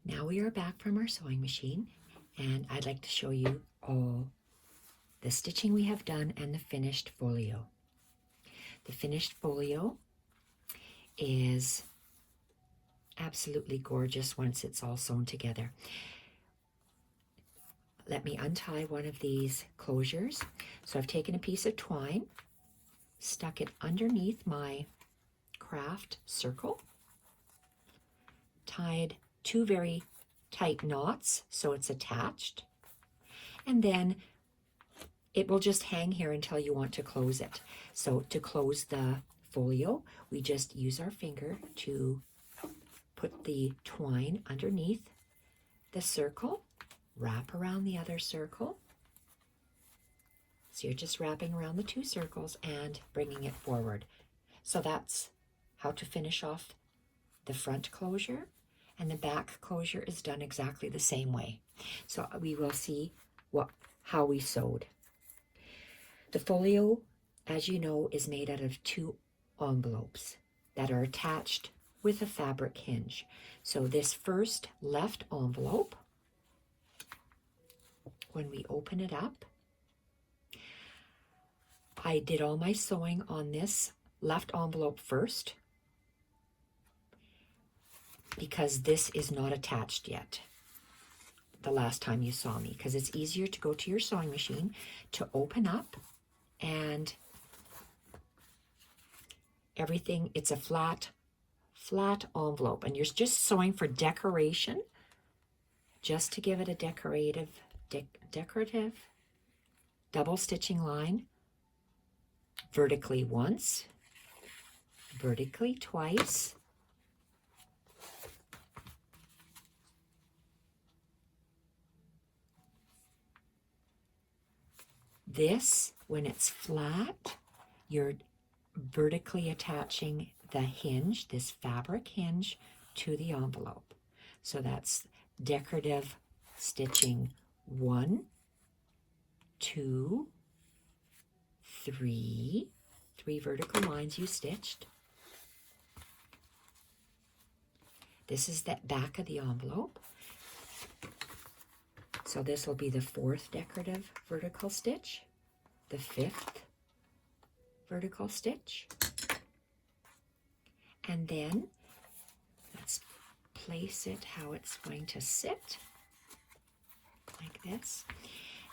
Now we are back from our sewing machine, and I'd like to show you all the stitching we have done and the finished folio. The finished folio is absolutely gorgeous once it's all sewn together. Let me untie one of these closures. So I've taken a piece of twine, stuck it underneath my craft circle, tied 2 very tight knots so it's attached, and then it will just hang here until you want to close it. So to close the folio, we just use our finger to put the twine underneath the circle, wrap around the other circle. So you're just wrapping around the 2 circles and bringing it forward. So that's how to finish off the front closure, and the back closure is done exactly the same way. So we will see how we sewed. The folio, as you know, is made out of 2 envelopes that are attached with a fabric hinge. So this first left envelope, when we open it up, I did all my sewing on this left envelope first because this is not attached yet the last time you saw me, because it's easier to go to your sewing machine to open up and everything. It's a flat envelope, and you're just sewing for decoration, just to give it a decorative double stitching line, vertically once, vertically twice, this, when it's flat, you're vertically attaching the hinge, this fabric hinge, to the envelope. So that's decorative stitching 1, 2, 3 vertical lines you stitched. This is the back of the envelope. So this will be the 4th decorative vertical stitch, the 5th vertical stitch, and then let's place it how it's going to sit, like this.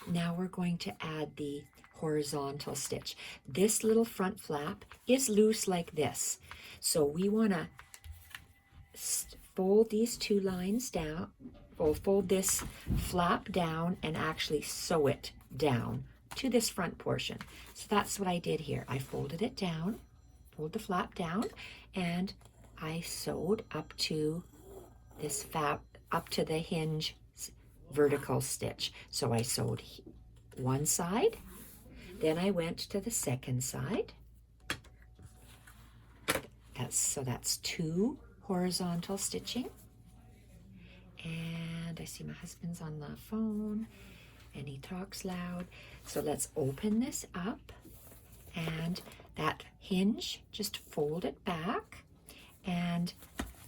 Now we're going to add the horizontal stitch. This little front flap is loose like this, so we want to fold these 2 lines down, or fold this flap down and actually sew it down to this front portion. So that's what I did here. I folded it down, fold the flap down, and I sewed up to this up to the hinge vertical stitch. So I sewed one side, then I went to the second side. That's 2 horizontal stitching. And I see my husband's on the phone and he talks loud. So let's open this up, and that hinge, just fold it back and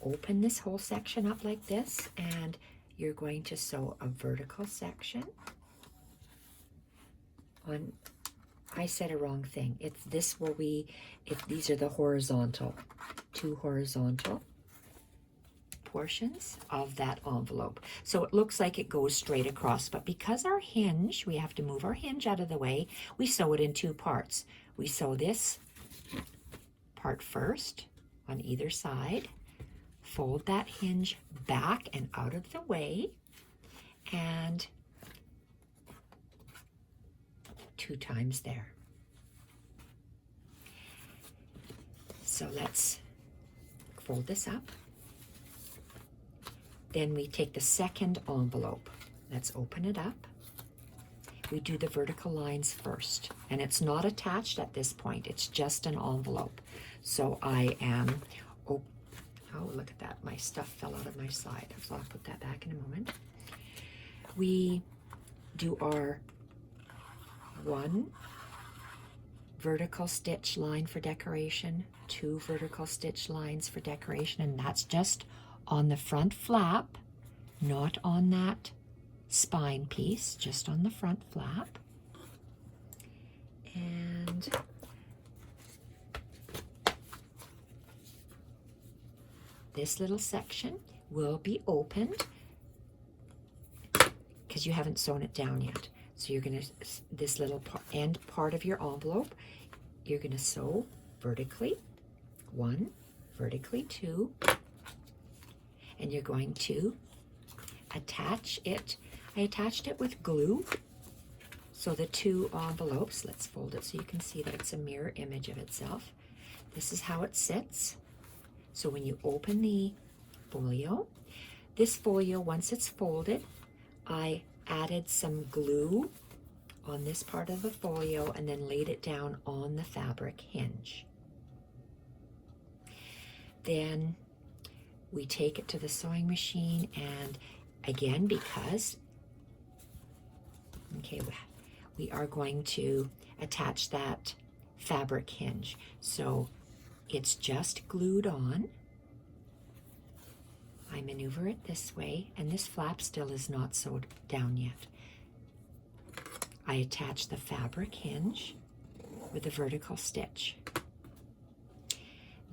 open this whole section up like this, and you're going to sew a vertical section on. I said a wrong thing. It's this will be, if these are the horizontal, 2 horizontal portions of that envelope. So it looks like it goes straight across, but because our hinge, we have to move our hinge out of the way, we sew it in 2 parts. We sew this part first on either side, fold that hinge back and out of the way, and 2 times there. So let's fold this up. Then we take the second envelope. Let's open it up. We do the vertical lines first, and it's not attached at this point. It's just an envelope. So I am, oh, look at that. My stuff fell out of my side. So I'll put that back in a moment. We do our 1 vertical stitch line for decoration, 2 vertical stitch lines for decoration, and that's just on the front flap not on that spine piece, just on the front flap. And this little section will be opened because you haven't sewn it down yet. So you're going to, this little end part of your envelope, you're going to sew vertically, 1, vertically 2, and you're going to attach it. I attached it with glue. So the 2 envelopes, let's fold it so you can see that it's a mirror image of itself. This is how it sits. So when you open the folio, this folio, once it's folded, I added some glue on this part of the folio and then laid it down on the fabric hinge. Then we take it to the sewing machine, and again, because, okay, we are going to attach that fabric hinge. So it's just glued on. I maneuver it this way, and this flap still is not sewed down yet. I attach the fabric hinge with a vertical stitch.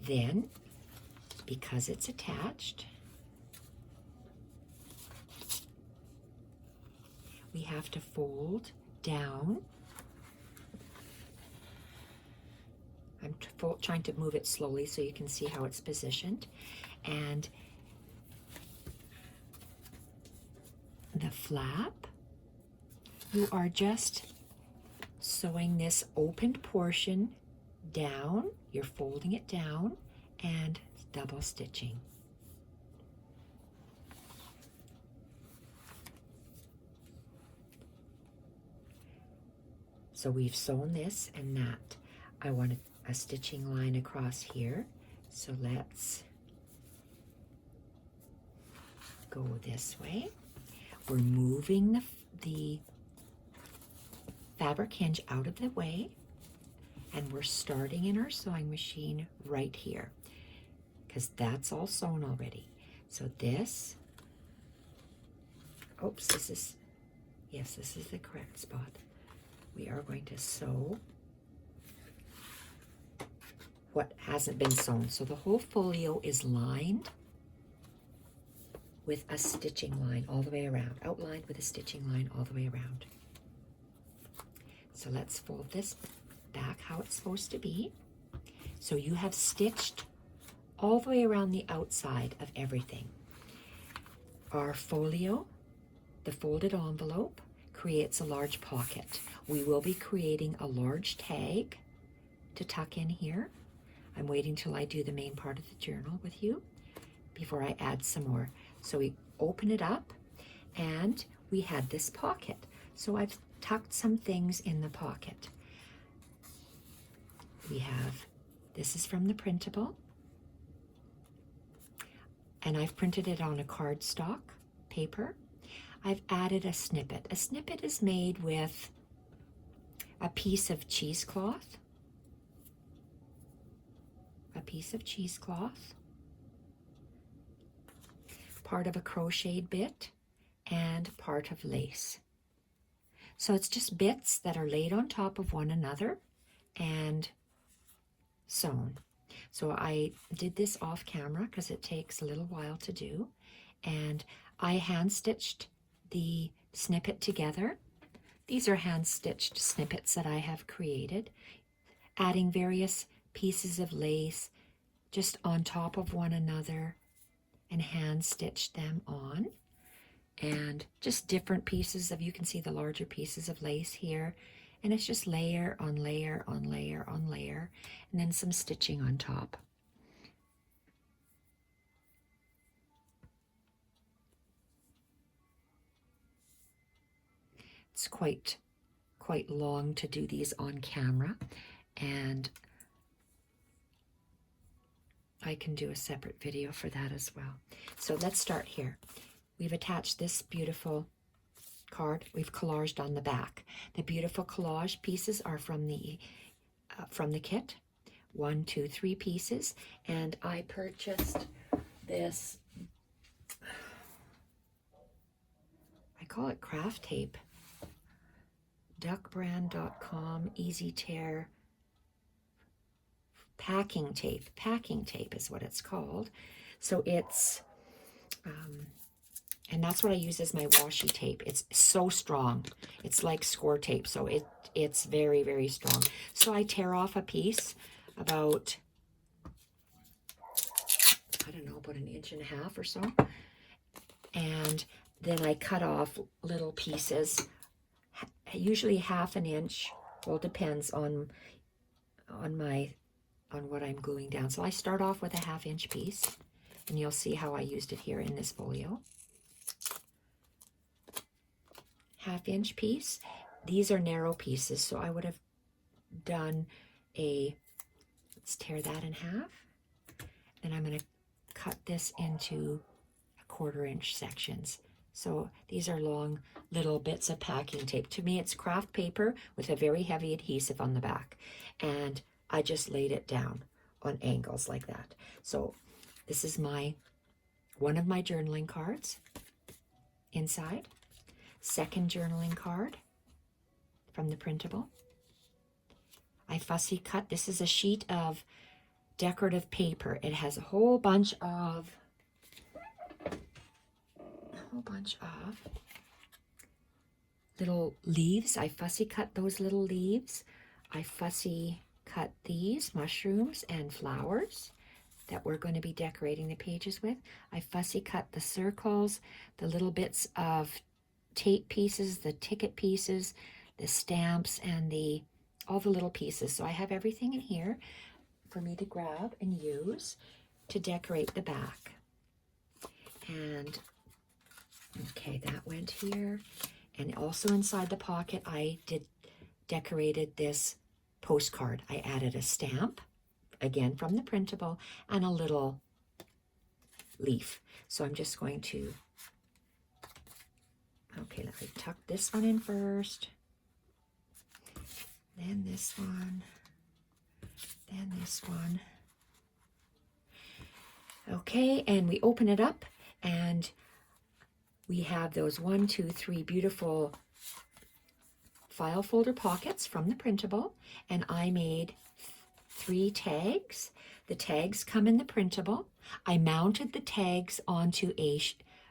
Then, because it's attached, we have to fold down. I'm trying to move it slowly so you can see how it's positioned. And the flap, you are just sewing this opened portion down. You're folding it down and double stitching. So we've sewn this and that. I want a stitching line across here. So let's go this way. We're moving the fabric hinge out of the way, and we're starting in our sewing machine right here because that's all sewn already. So this, oops, this is the correct spot. We are going to sew what hasn't been sewn. So the whole folio is lined with a stitching line all the way around, outlined with a stitching line all the way around. So let's fold this back how it's supposed to be. So you have stitched all the way around the outside of everything. Our folio, the folded envelope, creates a large pocket. We will be creating a large tag to tuck in here. I'm waiting till I do the main part of the journal with you before I add some more. So we open it up and we had this pocket. So I've tucked some things in the pocket. We have, this is from the printable, and I've printed it on a cardstock paper. I've added a snippet. A snippet is made with a piece of cheesecloth, part of a crocheted bit, and part of lace. So it's just bits that are laid on top of one another and sewn. So I did this off camera because it takes a little while to do, and I hand stitched the snippet together. These are hand stitched snippets that I have created, adding various pieces of lace just on top of one another, and hand stitched them on. And just different pieces of, you can see the larger pieces of lace here, and it's just layer on layer on layer on layer, and then some stitching on top. It's quite long to do these on camera, and I can do a separate video for that as well. So let's start here. We've attached this beautiful card. We've collaged on the back. The beautiful collage pieces are from the kit. 1, 2, 3 pieces, and I purchased this call it craft tape. Duckbrand.com, easy tear, packing tape. Packing tape is what it's called. So it's, and that's what I use as my washi tape. It's so strong. It's like score tape, so it's very, very strong. So I tear off a piece about, I don't know, about 1.5 inches or so. And then I cut off little pieces, usually 1/2 inch. Well, it depends on what I'm gluing down. So I start off with a 1/2 inch piece, and you'll see how I used it here in this folio. 1/2 inch piece. These are narrow pieces, so I would have done let's tear that in half. Then I'm going to cut this into 1/4 inch sections. So these are long little bits of packing tape. To me, it's craft paper with a very heavy adhesive on the back. And I just laid it down on angles like that. So this is one of my journaling cards inside. Second journaling card from the printable. I fussy cut. This is a sheet of decorative paper. It has a whole bunch of little leaves. I fussy cut those little leaves. I fussy cut these mushrooms and flowers that we're going to be decorating the pages with. I fussy cut the circles, the little bits of tape pieces, the ticket pieces, the stamps, and all the little pieces. So I have everything in here for me to grab and use to decorate the back. And okay, that went here. And also inside the pocket, I decorated this postcard. I added a stamp, again from the printable, and a little leaf. So I'm just going to, okay, let me tuck this one in first. Then this one. Then this one. Okay, and we open it up, and we have those 1, 2, 3 beautiful file folder pockets from the printable, and I made 3 tags. The tags come in the printable. I mounted the tags onto a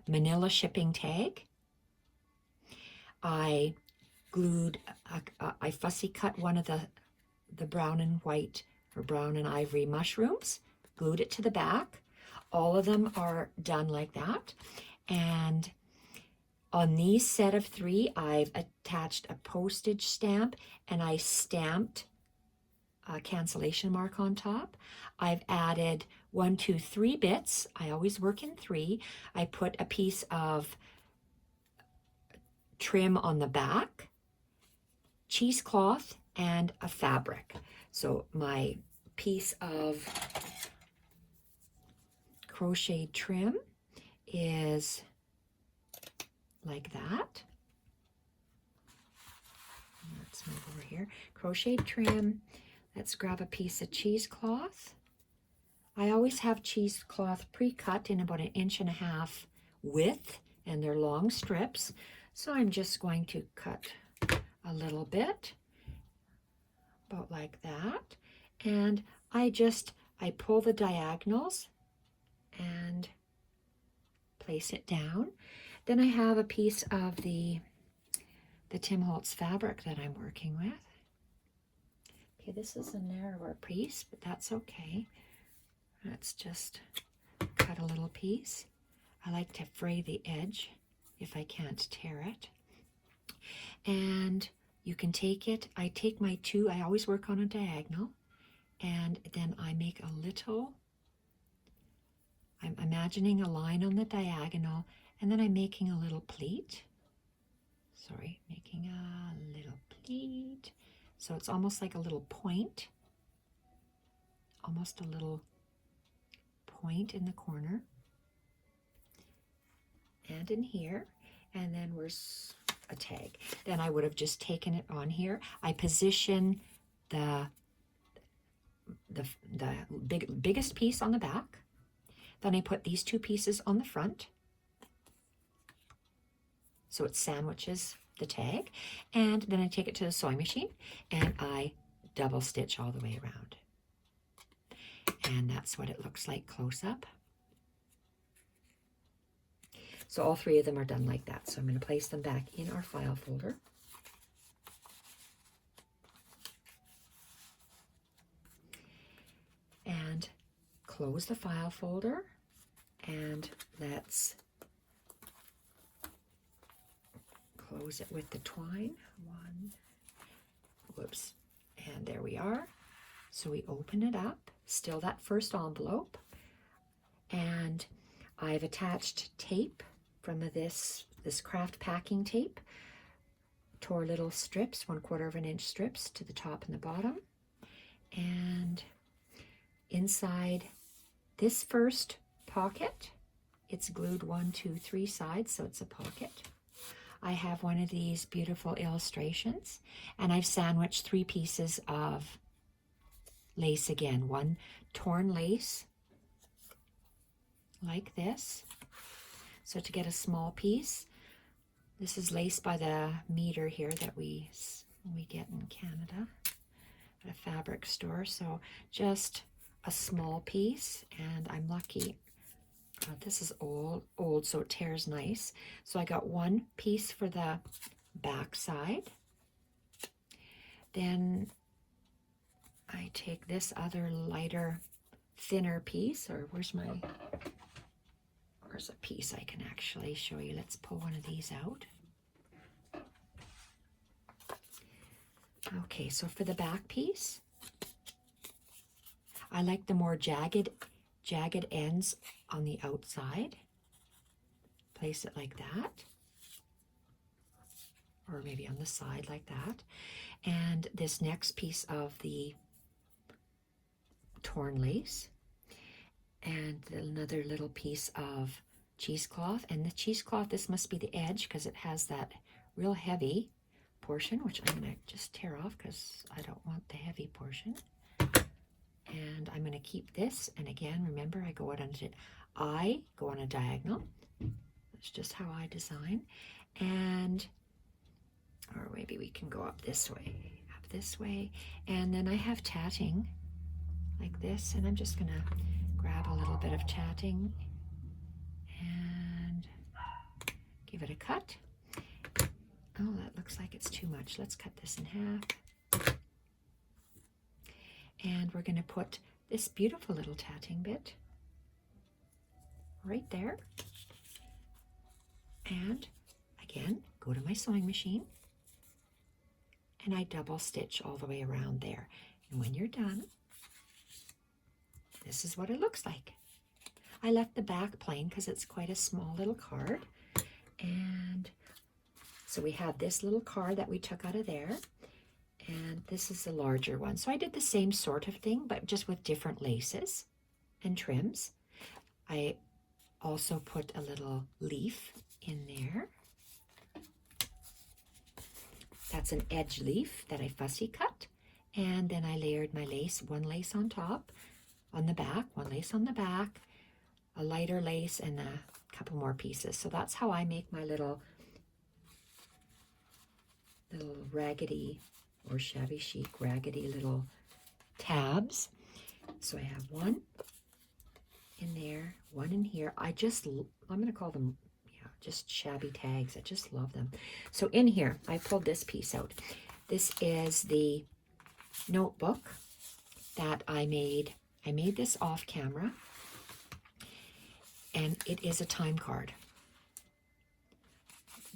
manila shipping tag. I glued, I fussy cut one of the brown and white or brown and ivory mushrooms, glued it to the back. All of them are done like that. And on these set of 3, I've attached a postage stamp, and I stamped a cancellation mark on top. I've added 1, 2, 3 bits. I always work in 3. I put a piece of trim on the back, cheesecloth, and a fabric. So my piece of crocheted trim is like that. Let's move over here. Crocheted trim. Let's grab a piece of cheesecloth. I always have cheesecloth pre-cut in about 1.5 inches width, and they're long strips. So I'm just going to cut a little bit, about like that. And I pull the diagonals and place it down. Then I have a piece of the Tim Holtz fabric that I'm working with. Okay, this is a narrower piece, but that's okay. Let's just cut a little piece. I like to fray the edge if I can't tear it. And you can take it, I take my 2, I always work on a diagonal, and then I make a little, I'm imagining a line on the diagonal, and then I'm making a little pleat. Sorry, making a little pleat. So it's almost like a little point, almost a little point in the corner, and in here, and then where's a tag. Then I would have just taken it on here. I position the biggest piece on the back. Then I put these 2 pieces on the front. so it sandwiches the tag. And then I take it to the sewing machine and I double stitch all the way around. And that's what it looks like close up. So all three of them are done like that. So I'm going to place them back in our file folder. And close the file folder. And let's close it with the twine. Whoops. And there we are. So we open it up, still that first envelope. And I've attached tape from this craft packing tape. Tore little strips, 1/4 of an inch strips to the top and the bottom. And inside this first pocket, it's glued 1, 2, 3 sides, so it's a pocket. I have one of these beautiful illustrations, and I've sandwiched 3 pieces of lace again. One torn lace, like this. So to get a small piece, this is lace by the meter here that we get in Canada at a fabric store. So just a small piece, and I'm lucky. This is old, so it tears nice. So I got 1 piece for the back side. Then I take this other lighter, thinner piece, or where's a piece I can actually show you. Let's pull one of these out. Okay, so for the back piece, I like the more jagged ends on the outside. Place it like that, or maybe on the side like that. And this next piece of the torn lace, and another little piece of cheesecloth. And the cheesecloth, this must be the edge because it has that real heavy portion, which I'm going to just tear off because I don't want the heavy portion. And I'm going to keep this. And again, remember, I go on a diagonal. That's just how I design. And, or maybe we can go up this way. And then I have tatting like this. And I'm just going to grab a little bit of tatting and give it a cut. Oh, that looks like it's too much. Let's cut this in half. And we're going to put this beautiful little tatting bit right there. And again, go to my sewing machine and I double stitch all the way around there. And when you're done, this is what it looks like. I left the back plain because it's quite a small little card. And so we have this little card that we took out of there. And this is the larger one. So I did the same sort of thing, but just with different laces and trims. I also put a little leaf in there. That's an edge leaf that I fussy cut. And then I layered my lace, 1 lace on top, on the back, 1 lace on the back, a lighter lace, and a couple more pieces. So that's how I make my little raggedy or shabby chic raggedy little tabs. So I have 1 in there, 1 in here. I'm going to call them just shabby tags. I just love them. So in here, I pulled this piece out. This is the notebook that I made. I made this off camera, and it is a time card.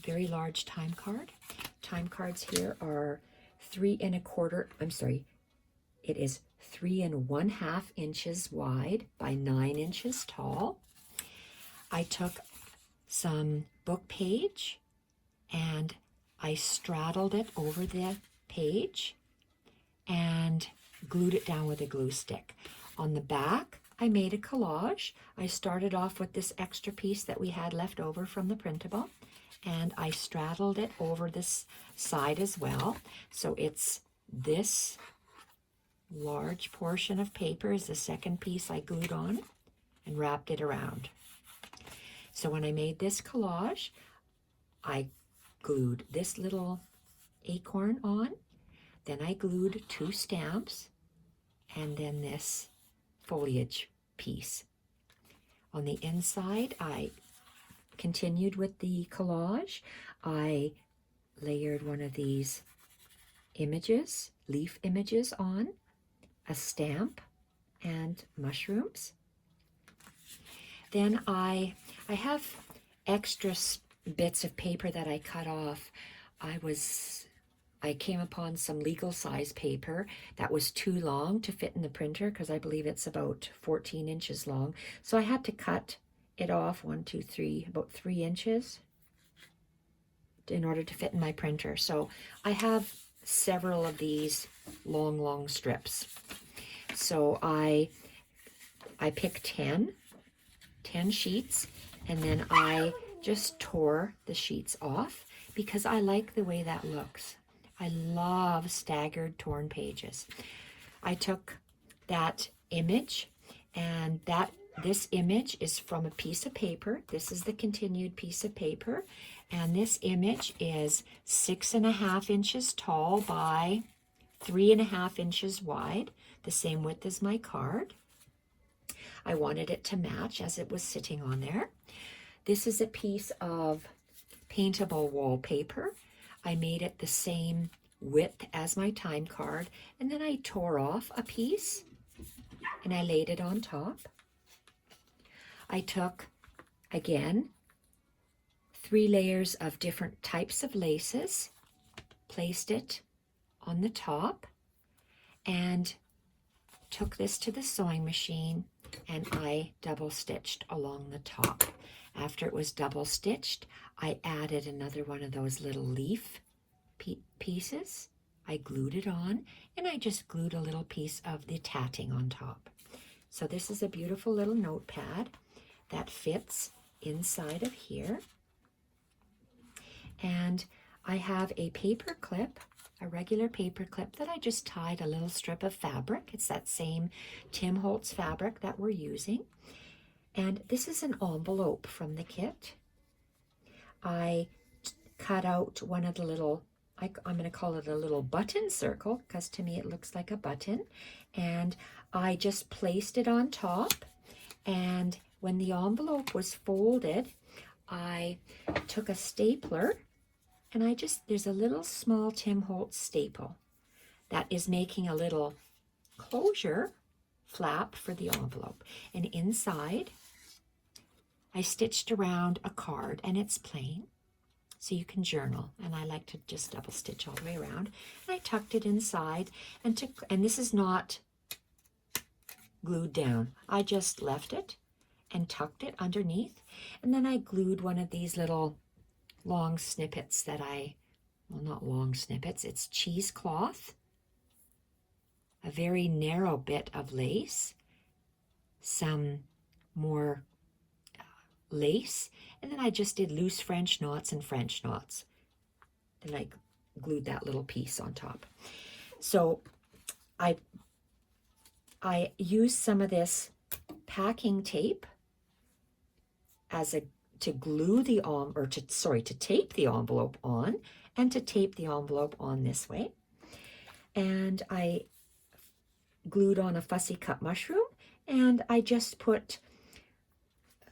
Very large time card. Time cards here are 3 1/4. I'm sorry. It is 3 1/2 inches wide by 9 inches tall. I took some book page and I straddled it over the page and glued it down with a glue stick. On the back, I made a collage. I started off with this extra piece that we had left over from the printable, and I straddled it over this side as well. So it's this large portion of paper is the second piece I glued on and wrapped it around. So when I made this collage, I glued this little acorn on, then I glued 2 stamps, and then this foliage piece. On the inside, I continued with the collage. I layered one of these images, leaf images on, a stamp, and mushrooms. Then I have extra bits of paper that I cut off. I came upon some legal size paper that was too long to fit in the printer, because I believe it's about 14 inches long. So I had to cut it off, 1, 2, 3, about 3 inches in order to fit in my printer. So I have several of these long strips. So I picked 10 sheets, and then I just tore the sheets off because I like the way that looks. I love staggered torn pages. I took that image, and this image is from a piece of paper. This is the continued piece of paper, and this image is 6.5 inches tall by 3.5 inches wide, the same width as my card. I wanted it to match as it was sitting on there. This is a piece of paintable wallpaper. I made it the same width as my time card, and then I tore off a piece and I laid it on top. I took, again, 3 layers of different types of laces, placed it on the top, and took this to the sewing machine, and I double stitched along the top. After it was double stitched, I added another one of those little leaf pieces. I glued it on, and I just glued a little piece of the tatting on top. So this is a beautiful little notepad that fits inside of here. And I have a paper clip, a regular paper clip that I just tied a little strip of fabric. It's that same Tim Holtz fabric that we're using. And this is an envelope from the kit. I cut out one of the little, I'm going to call it a little button circle, because to me it looks like a button. And I just placed it on top. And when the envelope was folded, I took a stapler, and there's a little small Tim Holtz staple that is making a little closure flap for the envelope. And inside, I stitched around a card, and it's plain, so you can journal. And I like to just double stitch all the way around. And I tucked it inside, and this is not glued down. I just left it and tucked it underneath. And then I glued one of these little long snippets that well, not long snippets, it's cheesecloth, a very narrow bit of lace, some more lace, and then I just did loose French knots and French knots. Then I glued that little piece on top. So I used some of this packing tape to glue the to tape the envelope on, and to tape the envelope on this way. And I glued on a fussy cut mushroom, and I just put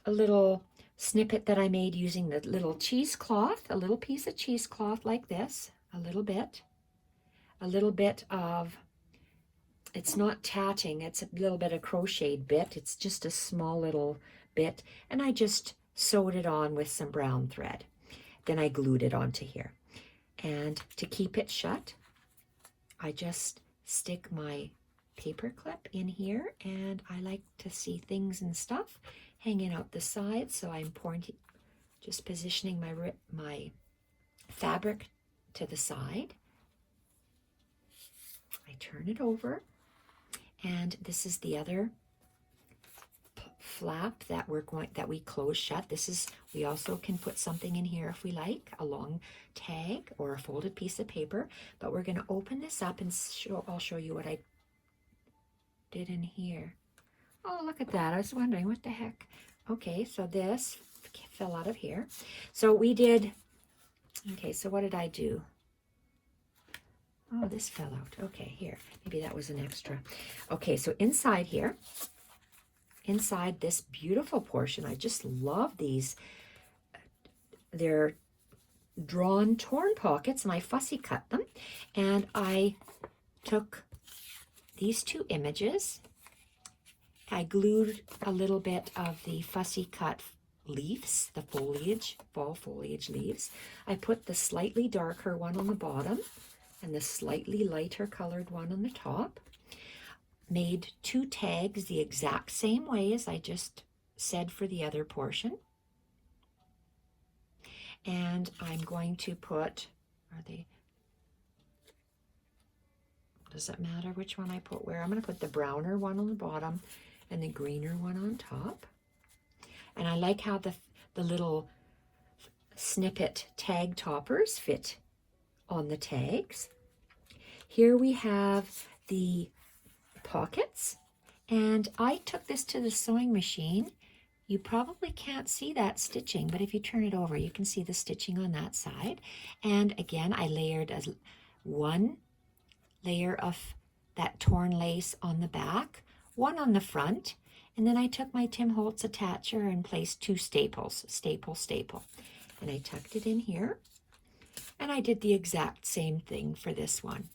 a little snippet that I made using the little cheesecloth, a little piece of cheesecloth like this, a little bit of, it's not tatting, it's a little bit of crocheted bit, it's just a small little bit, and I just sewed it on with some brown thread. Then I glued it onto here. And to keep it shut, I just stick my paper clip in here, and I like to see things and stuff hanging out the side, so I'm just positioning my fabric to the side. I turn it over, and this is the other flap that we close shut. We also can put something in here if we like, a long tag or a folded piece of paper, but we're going to open this up and I'll show you what I did in here. Oh, look at that. I was wondering what the heck. Okay, so this fell out of here. So we did Okay, so what did I do? Oh, this fell out. Okay, here. Maybe that was an extra. Okay, so inside here, inside this beautiful portion, I just love these. They're drawn torn pockets, and I fussy cut them. And I took these two images. I glued a little bit of the fussy cut leaves, the foliage, fall foliage leaves. I put the slightly darker one on the bottom and the slightly lighter colored one on the top. Made two tags the exact same way as I just said for the other portion. And I'm going to put, does it matter which one I put where? I'm going to put the browner one on the bottom and the greener one on top. And I like how the little snippet tag toppers fit on the tags. Here we have the pockets, and I took this to the sewing machine. You probably can't see that stitching, but if you turn it over, you can see the stitching on that side. And again, I layered one layer of that torn lace on the back, one on the front, and then I took my Tim Holtz attacher and placed two staples, staple, and I tucked it in here. And I did the exact same thing for this one.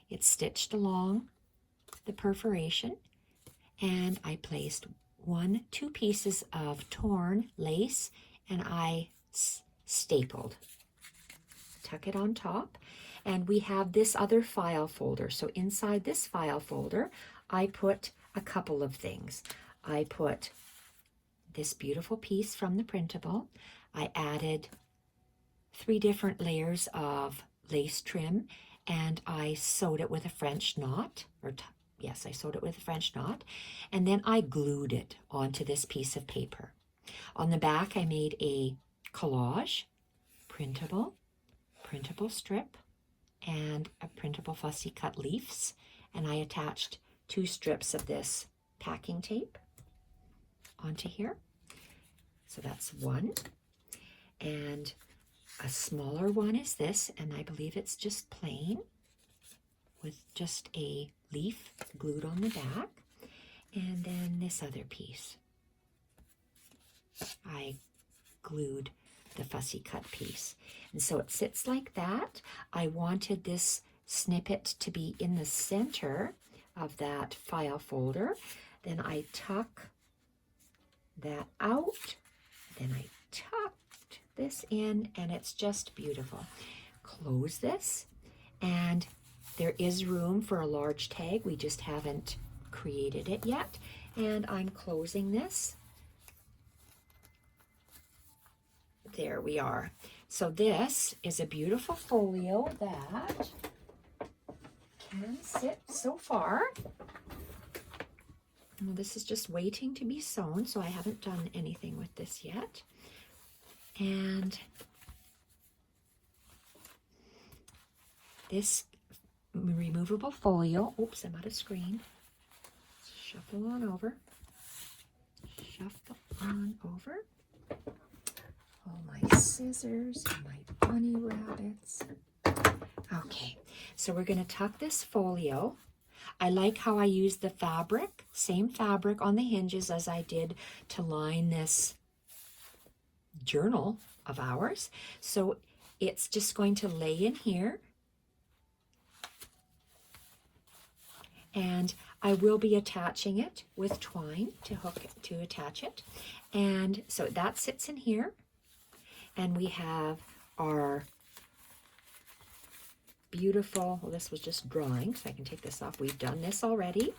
It's stitched along the perforation, and I placed two pieces of torn lace, and I stapled. Tuck it on top, and we have this other file folder. So inside this file folder, I put a couple of things. I put this beautiful piece from the printable. I added 3 different layers of lace trim, and I sewed it with a French knot, yes, I sewed it with a French knot, and then I glued it onto this piece of paper. On the back, I made a collage, printable strip, and a printable fussy cut leaves, and I attached 2 strips of this packing tape onto here. So that's one. And a smaller one is this, and I believe it's just plain with just a leaf glued on the back. And then this other piece, I glued the fussy cut piece. And so it sits like that. I wanted this snippet to be in the center of that file folder. Then I tuck that out. Then I tucked this in, and it's just beautiful. Close this, and there is room for a large tag. We just haven't created it yet. And I'm closing this. There we are. So this is a beautiful folio that can sit so far. Well, this is just waiting to be sewn, so I haven't done anything with this yet. And this removable folio, oops, I'm out of screen. Shuffle on over. Shuffle on over. All my scissors and my bunny rabbits. Okay, so we're going to tuck this folio. I like how I used the fabric, same fabric on the hinges as I did to line this journal of ours. So it's just going to lay in here. And I will be attaching it with twine to hook it, to attach it. And so that sits in here. And we have our beautiful, well, this was just drawing, so I can take this off. We've done this already.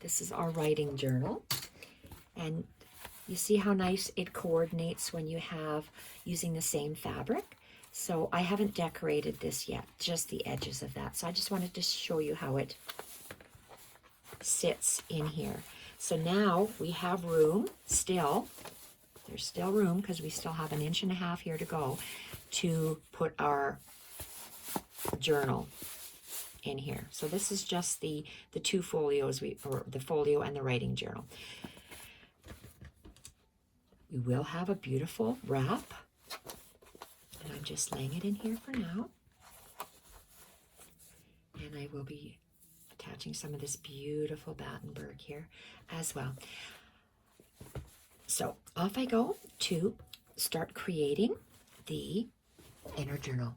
This is our writing journal. And you see how nice it coordinates when you have using the same fabric. So I haven't decorated this yet, just the edges of that. So I just wanted to show you how it sits in here. So now we have room still. There's still room because we still have 1.5 inches here to go to put our journal in here. So this is just the 2 folios, or the folio and the writing journal. You will have a beautiful wrap. And I'm just laying it in here for now. And I will be attaching some of this beautiful Battenberg here as well. So off I go to start creating the inner journal.